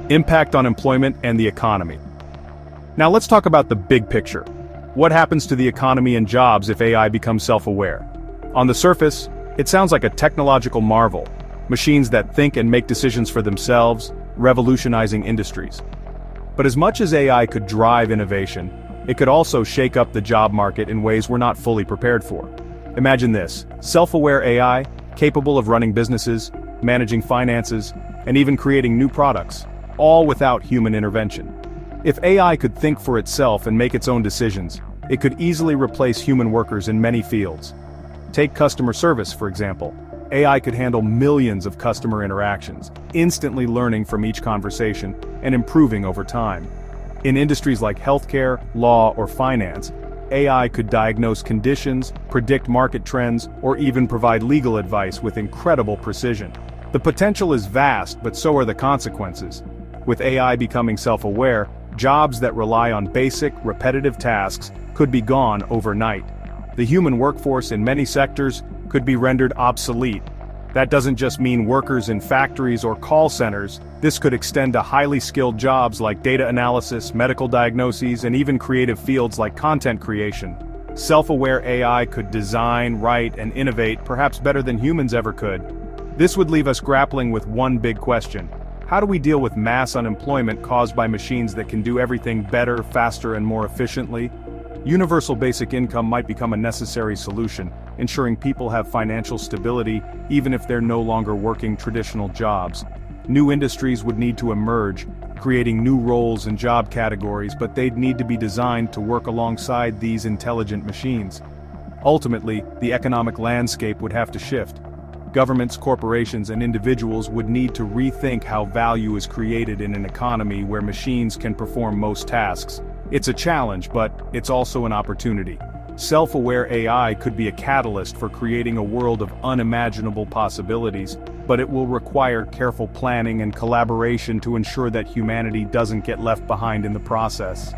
Impact on employment and the economy. Now let's talk about the big picture. What happens to the economy and jobs if AI becomes self-aware? On the surface, it sounds like a technological marvel. Machines that think and make decisions for themselves, revolutionizing industries. But as much as AI could drive innovation, it could also shake up the job market in ways we're not fully prepared for. Imagine this: self-aware AI, capable of running businesses, managing finances, and even creating new products, all without human intervention. If AI could think for itself and make its own decisions, it could easily replace human workers in many fields. Take customer service, for example. AI could handle millions of customer interactions, instantly learning from each conversation and improving over time. In industries like healthcare, law, or finance, AI could diagnose conditions, predict market trends, or even provide legal advice with incredible precision. The potential is vast, but so are the consequences. With AI becoming self-aware, jobs that rely on basic, repetitive tasks could be gone overnight. The human workforce in many sectors could be rendered obsolete. That doesn't just mean workers in factories or call centers. This could extend to highly skilled jobs like data analysis, medical diagnoses, and even creative fields like content creation. Self-aware AI could design, write, and innovate perhaps better than humans ever could. This would leave us grappling with one big question: how do we deal with mass unemployment caused by machines that can do everything better, faster, and more efficiently? Universal basic income might become a necessary solution, ensuring people have financial stability even if they're no longer working traditional jobs. New industries would need to emerge, creating new roles and job categories, but they'd need to be designed to work alongside these intelligent machines. Ultimately, the economic landscape would have to shift. Governments, corporations, and individuals would need to rethink how value is created in an economy where machines can perform most tasks. It's a challenge, but it's also an opportunity. Self-aware AI could be a catalyst for creating a world of unimaginable possibilities, but it will require careful planning and collaboration to ensure that humanity doesn't get left behind in the process.